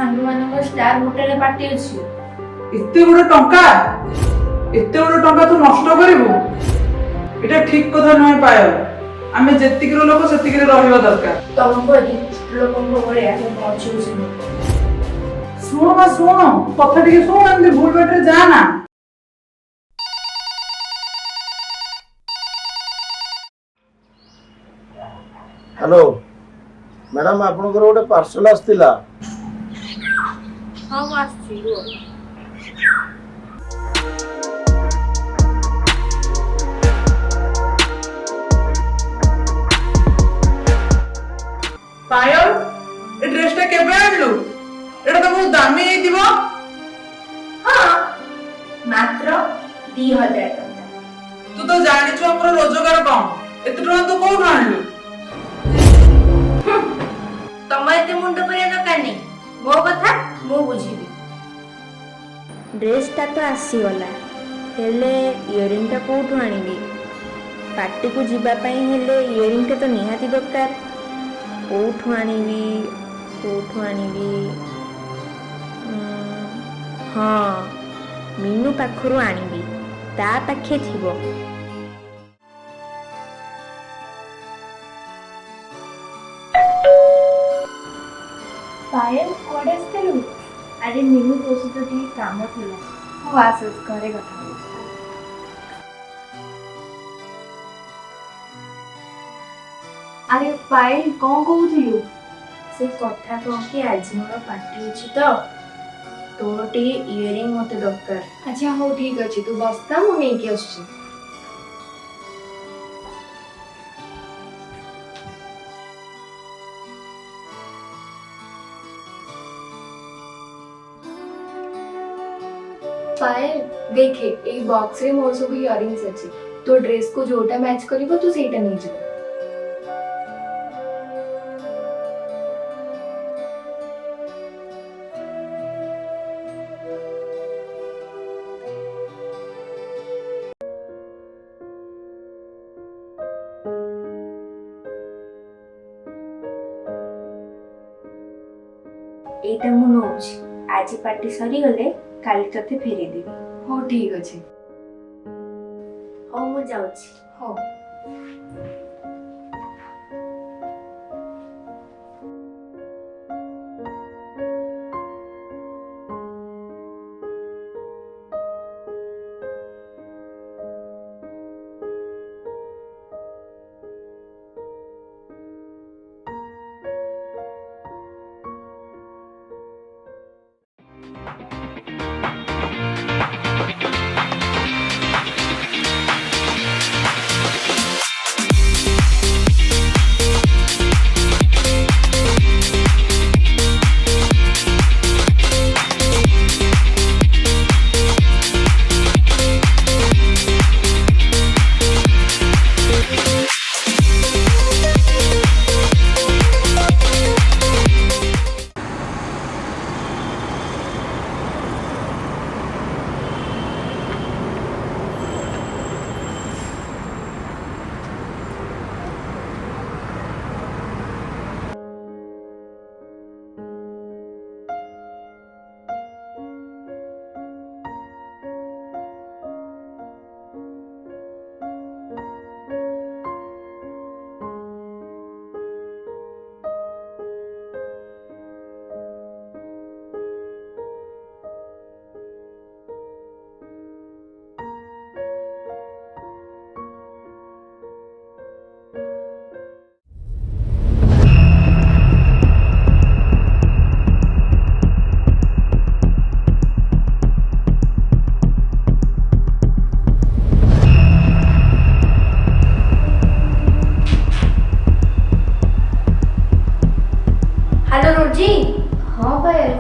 सांग मानक star hotel party अछि। एते बड़ टंका तू नष्ट करिवु एटा ठीक कथा नय पायो। आमे जेतिकिरो लोक सेतिकिरे रहिबा दरकार। तुमको लोकन को बड़े आके पहुंचू सुनो कथा टिके सुन एमती भूल बाटरे जा ना। हेलो मैडम आपनकर गोटे पार्सल आस्तिला। हां आछि गो। पायल ए ड्रेसटा केबे आनलु? एटा तो बहुत दामी हे दिबो। हां मात्र 2000 टका। तू तो जानि छु हमर रोजगार कम एते टका तू कोठु आनलु? तम एते मुंड परिया दरकार नहीं मो कथा मो बुझिबी। ड्रेसटा तो आसी गला हेले इयरिंग टा कोठु आनिबी? पार्टी को जीवा पई हेले इयरिंग टा तो निहाती दरकार। कोठु आनिबी हाँ मीनू पाखरु आनिबी ता पाखे थिबो। पायल कोडे आस्तेलु? अरे मीनू तो सହିତ टी काम थिला हो आसस घरे कथा। अरे पायल कौन कहूथिलु? से कथा कह के आज मोर पार्टी अछि तो तोर टी इयरिंग मते दरकार। अच्छा हो ठीक अछि तू बस्ता मु नै के आछी। पायल देखे ए बॉक्स रे मोर सब इयरिंग्स अछि तो ड्रेस को जोटा मैच करिवो तू सेटा नै जो। एटा मु नोछि आज पार्टी सरी गले काली तते फेरे देबी। हो ठीक अछि। हो मु जाउछि। हो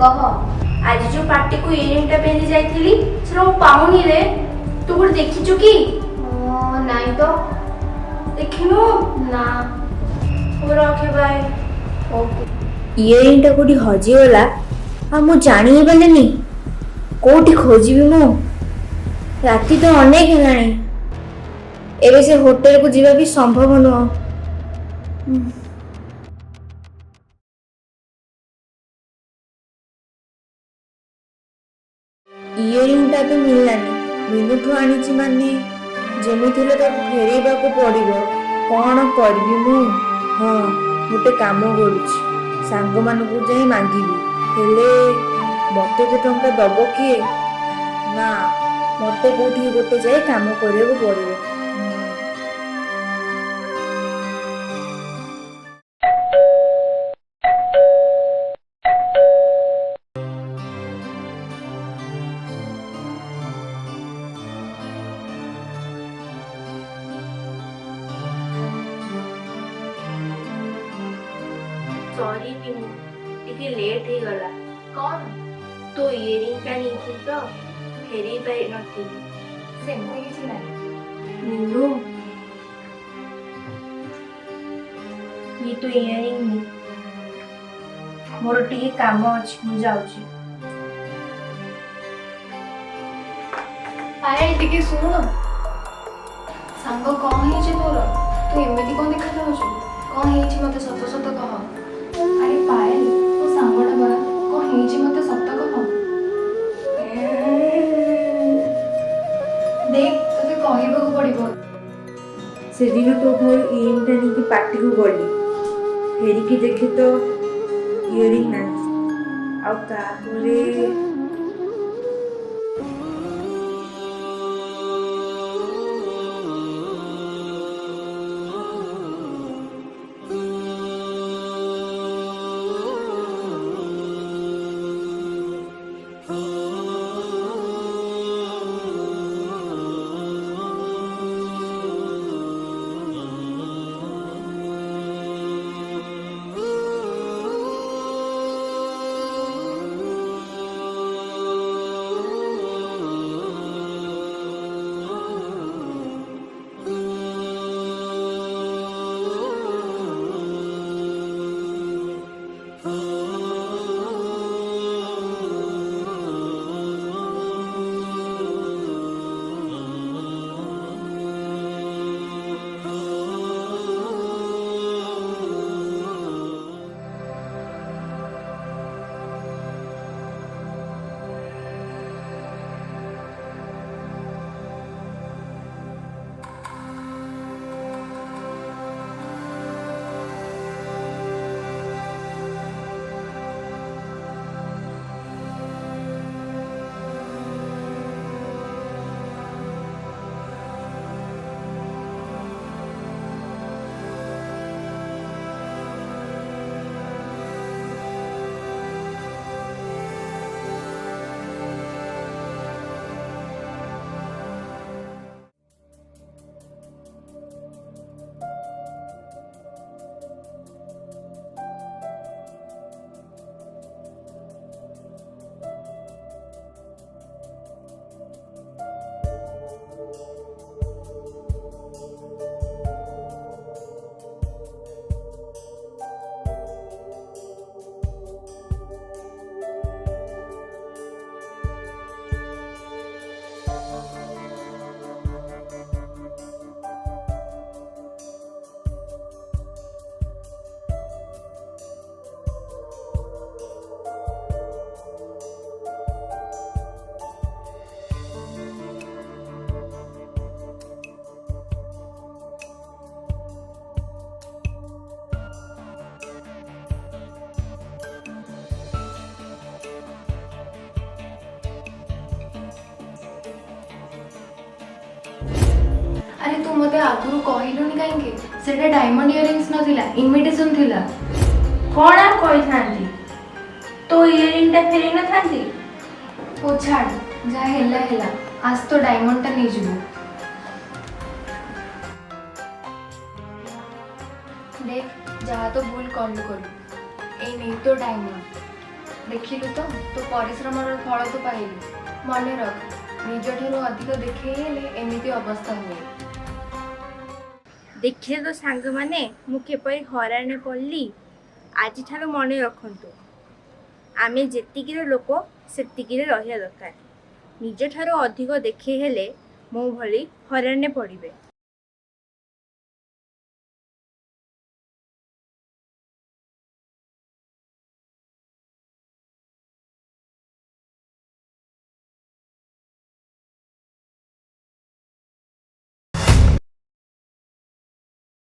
कह आज जो पार्टी को इयरिंग टा पेंदी जाइथिली सेरो पाउनी रे तू गुड देखिचु की नाही तो देखिनु ना ओ रखे बाय ओके इयरिंग टा कोडी हजी होला आ मु जानि बलेनी कोठी खोजिबी मु राती तो अनेक हेलाणी एबे से होटल को जीवा भी संभव नुह। ଇୟରିଂଟା ବି ମିଳିଲାନି। ମିନୁଠୁ ଆଣିଛି ମାନେ ଯେମିତି ହେଲେ ତାକୁ ଫେରେଇବାକୁ ପଡ଼ିବ। କ'ଣ କରିବି ମୁଁ? ହଁ, ଗୋଟେ କାମ କରୁଛି, ସାଙ୍ଗମାନଙ୍କୁ ଯାଇ ମାଗିବି। ହେଲେ ମୋତେ ତ ଟଙ୍କା ଦବ କିଏ? ନା, ମୋତେ କୋଉଠିକି ଗୋଟେ ଯାଇ କାମ କରିବାକୁ ପଡ଼ିବ। ସରି ମିନୁ, ଟିକେ ଲେଟ୍ ହେଇଗଲା। କ'ଣ? ତୋ ଇୟରିଂଟା ନେଇଥିଲି ତ ଫେରେଇ ପାରିନଥିଲି। ସେମିତି କିଛି ନାହିଁ। ମିନୁ, ये तो इयरिंग नहीं। मोर टिके काम अछि, मु जाउची। ପାୟଲ ଟିକେ ଶୁଣ। ସାଙ୍ଗ କ'ଣ ହେଇଛି ତୋର? ତୁ ଏମିତି କ'ଣ ଦେଖାଯାଉଛୁ? କ'ଣ ହେଇଛି ମୋତେ ସତ ସତ କହ। ଆରେ ପାୟଲ, ତୋ ସାଙ୍ଗଟା ପରା। କ'ଣ ହେଇଛି ମୋତେ ସତ କହ। ଦେଖ, ତୋତେ କହିବାକୁ ପଡ଼ିବ। ସେଦିନ ତୋ ଠାରୁ ଇୟରିଂଟା ନେଇକି ପାଟିକୁ ଗଲି, ଫେରିକି ଦେଖେ ତ ଇୟରିଂ ନାହିଁ। ଆଉ ତାପରେ ଆରେ ତୁ ମୋତେ ଆଗରୁ କହିଲୁନି କାହିଁକି? ସେଟା ଡାଇମଣ୍ଡ ଇୟରିଂସ୍ ନଥିଲା, ଇମିଟେସନ୍ ଥିଲା। କ'ଣ ଆଉ କହିଥାନ୍ତି? ତୋ ଇୟରିଂଟା ଫେରେଇ ନଥାନ୍ତି? ହଉ ଛାଡ଼, ଯାହା ହେଲା ହେଲା। ଆସ ତ ଡାଇମଣ୍ଡଟା ନେଇଯିବୁ। ଦେଖ, ଯାହା ତ ଭୁଲ କଲୁ କଲୁ। ଏଇ ନେଇ ତୋ ଡାଇମଣ୍ଡ। ଦେଖିଲୁ ତ, ତୋ ପରିଶ୍ରମର ଫଳ ତୁ ପାଇଲୁ। ମନେ ରଖ, ନିଜଠାରୁ ଅଧିକ ଦେଖେଇ ହେଲେ ଏମିତି ଅବସ୍ଥା ହୁଏ। ଦେଖିଲେ ତ ସାଙ୍ଗମାନେ ମୁଁ କିପରି ହଇରାଣରେ ପଡ଼ିଲି। ଆଜିଠାରୁ ମନେ ରଖନ୍ତୁ, ଆମେ ଯେତିକିର ଲୋକ ସେତିକିରେ ରହିବା ଦରକାର। ନିଜଠାରୁ ଅଧିକ ଦେଖେଇ ହେଲେ ମୋ ଭଳି ହଇରାଣରେ ପଡ଼ିବେ।